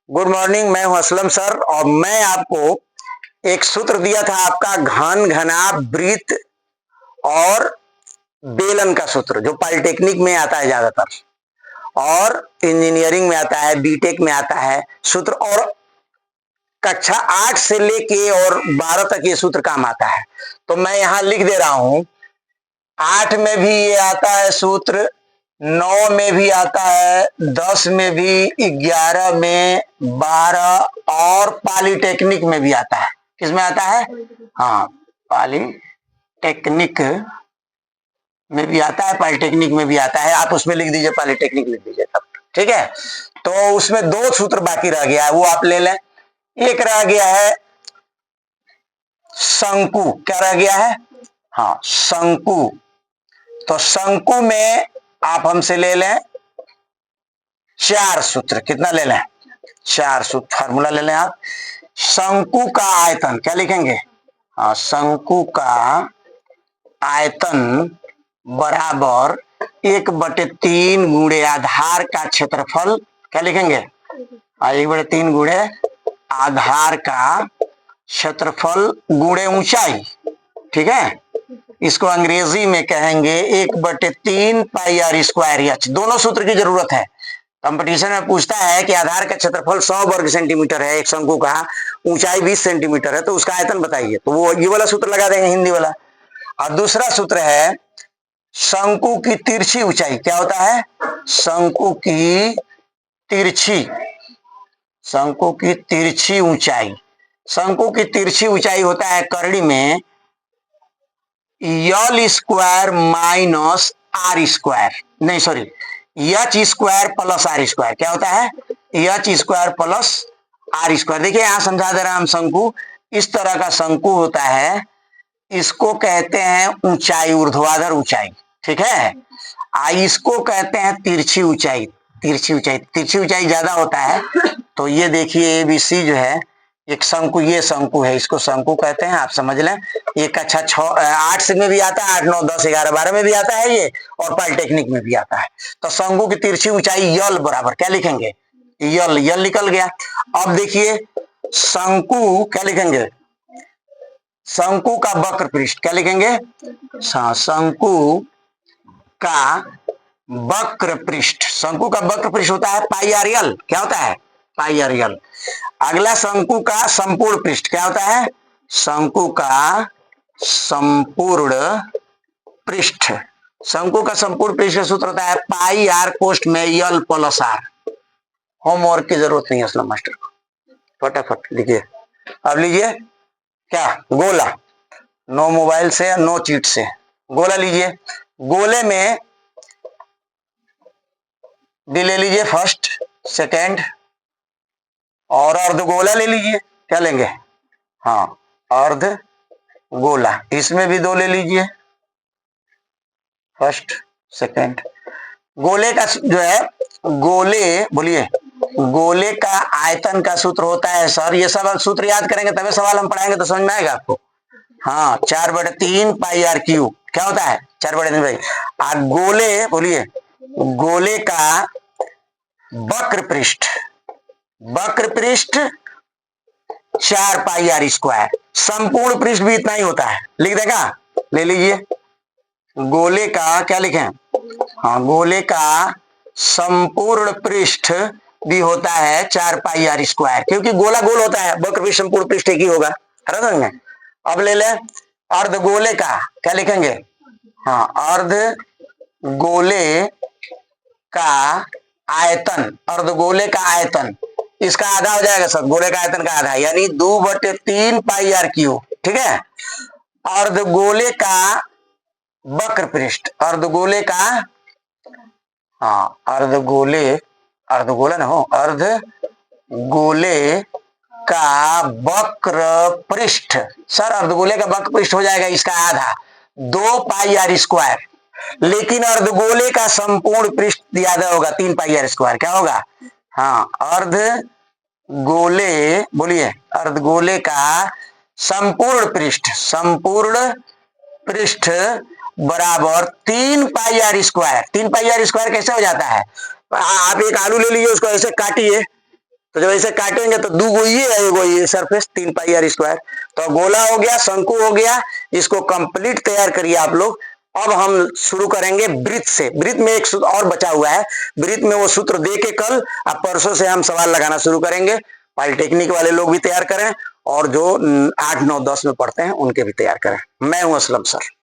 Good morning. मैं हूं Aslam sir और मैं आपको एक सूत्र दिया था आपका घन घनाभ वृत्त और बेलन का सूत्र, जो पॉलिटेक्निक में आता है ज्यादातर और इंजीनियरिंग में आता है, बीटेक में आता है सूत्र, और कक्षा 8 से लेके और 12 तक ये सूत्र काम आता है। तो मैं यहां लिख दे रहा हूं, 8 में भी ये आता है सूत्र, 9 में भी आता है, 10 में भी, 11 में, 12 और पॉलिटेक्निक में भी आता है। किसमें आता है? हाँ, पॉलिटेक्निक में भी आता है, पॉलिटेक्निक में भी आता है। आप उसमें लिख दीजिए, पॉलिटेक्निक लिख दीजिए तब। ठीक है, तो उसमें 2 सूत्र बाकी रह गया है, वो आप ले लें। एक रह गया है शंकु। क्या रह गया है? हाँ, शंकु। तो शंकु में आप हमसे ले लें 4 सूत्र। कितना ले लें? 4 सूत्र। फार्मूला ले लें आप। शंकु का आयतन क्या लिखेंगे? हाँ, शंकु का आयतन बराबर 1/3 गुणे आधार का क्षेत्रफल। क्या लिखेंगे? 1/3 गुणे आधार का क्षेत्रफल गुणे ऊंचाई। ठीक है, इसको अंग्रेजी में कहेंगे 1/3 पाई आर स्क्वायर एच। दोनों सूत्र की जरूरत है। कंपटीशन में पूछता है कि आधार का क्षेत्रफल 100 वर्ग सेंटीमीटर है, एक शंकु का ऊंचाई 20 सेंटीमीटर है, तो उसका आयतन बताइए। तो वो ये वाला सूत्र लगा देंगे, हिंदी वाला। और दूसरा सूत्र है शंकु की तिरछी ऊंचाई। क्या होता है? शंकु की तिरछी ऊंचाई। शंकु की तिरछी ऊंचाई होता है करड़ी में L square minus R square, नहीं sorry, H square plus R square. क्या होता है? H square plus R square. देखिए यहां समझा दे रहा हम शंकु। इस तरह का शंकु होता है, इसको कहते हैं ऊंचाई, ऊर्ध्वाधर ऊंचाई। ठीक है, इसको कहते हैं तिरछी ऊंचाई। तिरछी ऊंचाई ज्यादा होता है। तो ये देखिए एबीसी जो है एक शंकु, ये शंकु है, इसको शंकु कहते हैं, आप समझ लें। ये कक्षा 8 से में भी आता है, 8, 9, 10, 11, 12 में भी आता है ये, और पॉलिटेक्निक में भी आता है। तो शंकु की तिरछी ऊंचाई यल बराबर क्या लिखेंगे? यल निकल गया। अब देखिए शंकु क्या लिखेंगे? शंकु का वक्र पृष्ठ क्या लिखेंगे? शंकु का वक्र पृष्ठ। शंकु का वक्र पृष्ठ होता है पाई आर यल। क्या होता है? पाई आर यल। अगला शंकु का संपूर्ण पृष्ठ क्या होता है? शंकु का संपूर्ण पृष्ठ। शंकु का संपूर्ण पृष्ठ का सूत्र होता है पाई आर कोष्ठ में यल प्लस आर। होमवर्क की जरूरत नहीं है असलम मास्टर को, फटाफट लिखिए। अब लीजिए क्या? गोला। नो मोबाइल से, नो चीट से। गोला लीजिए। गोले में डी ले लीजिए, फर्स्ट, सेकेंड, और अर्धगोला ले लीजिए। क्या लेंगे? हाँ, अर्ध गोला। इसमें भी 2 ले लीजिए, फर्स्ट, सेकेंड। गोले का जो है, गोले, बोलिए, गोले का आयतन का सूत्र होता है सर, ये सब सूत्र याद करेंगे तभी सवाल हम पढ़ाएंगे तो समझ में आएगा आपको। हाँ, 4/3 पाई आर क्यूब। क्या होता है? 4/3 पाई। गोले, बोलिए, गोले का वक्र पृष्ठ 4 पाई आर स्क्वायर। संपूर्ण पृष्ठ भी इतना ही होता है, लिख देगा? ले लीजिए। गोले का क्या लिखें? हाँ, गोले का संपूर्ण पृष्ठ भी होता है 4 पाई आर स्क्वायर, क्योंकि गोला गोल होता है, वक्र पृष्ठ संपूर्ण पृष्ठ एक ही होगा। है। अब ले लें अर्धगोले का। क्या लिखेंगे? हाँ, अर्धगोले का आयतन। अर्धगोले का आयतन इसका आधा हो जाएगा सर, गोले का आयतन का आधा, यानी 2/3 पाई आर क्यूब। ठीक है, अर्धगोले का वक्र पृष्ठ, अर्धगोले का, हाँ, अर्धगोला ना हो, अर्धगोले का वक्र पृष्ठ। सर अर्धगोले का वक्र पृष्ठ हो जाएगा इसका आधा, 2 पाई आर स्क्वायर। लेकिन अर्धगोले का संपूर्ण पृष्ठ ज्यादा होगा, 3 पाई आर स्क्वायर। क्या होगा? हाँ, अर्धगोले, बोलिए, अर्धगोले का संपूर्ण पृष्ठ बराबर 3 pi R square. 3 pi R square कैसे हो जाता है? आप एक आलू ले लीजिए, उसको ऐसे काटिए, तो जब ऐसे काटेंगे तो दो गो ये है, एगो ये सरफेस 3 पाई आर स्क्वायर। तो गोला हो गया, शंकु हो गया, इसको कंप्लीट तैयार करिए आप लोग। अब हम शुरू करेंगे वृत्त से। वृत्त में एक सूत्र और बचा हुआ है, वृत्त में वो सूत्र दे के कल अब परसों से हम सवाल लगाना शुरू करेंगे। पॉलिटेक्निक वाले लोग भी तैयार करें और जो 8, 9, 10 में पढ़ते हैं उनके भी तैयार करें। मैं हूं असलम सर।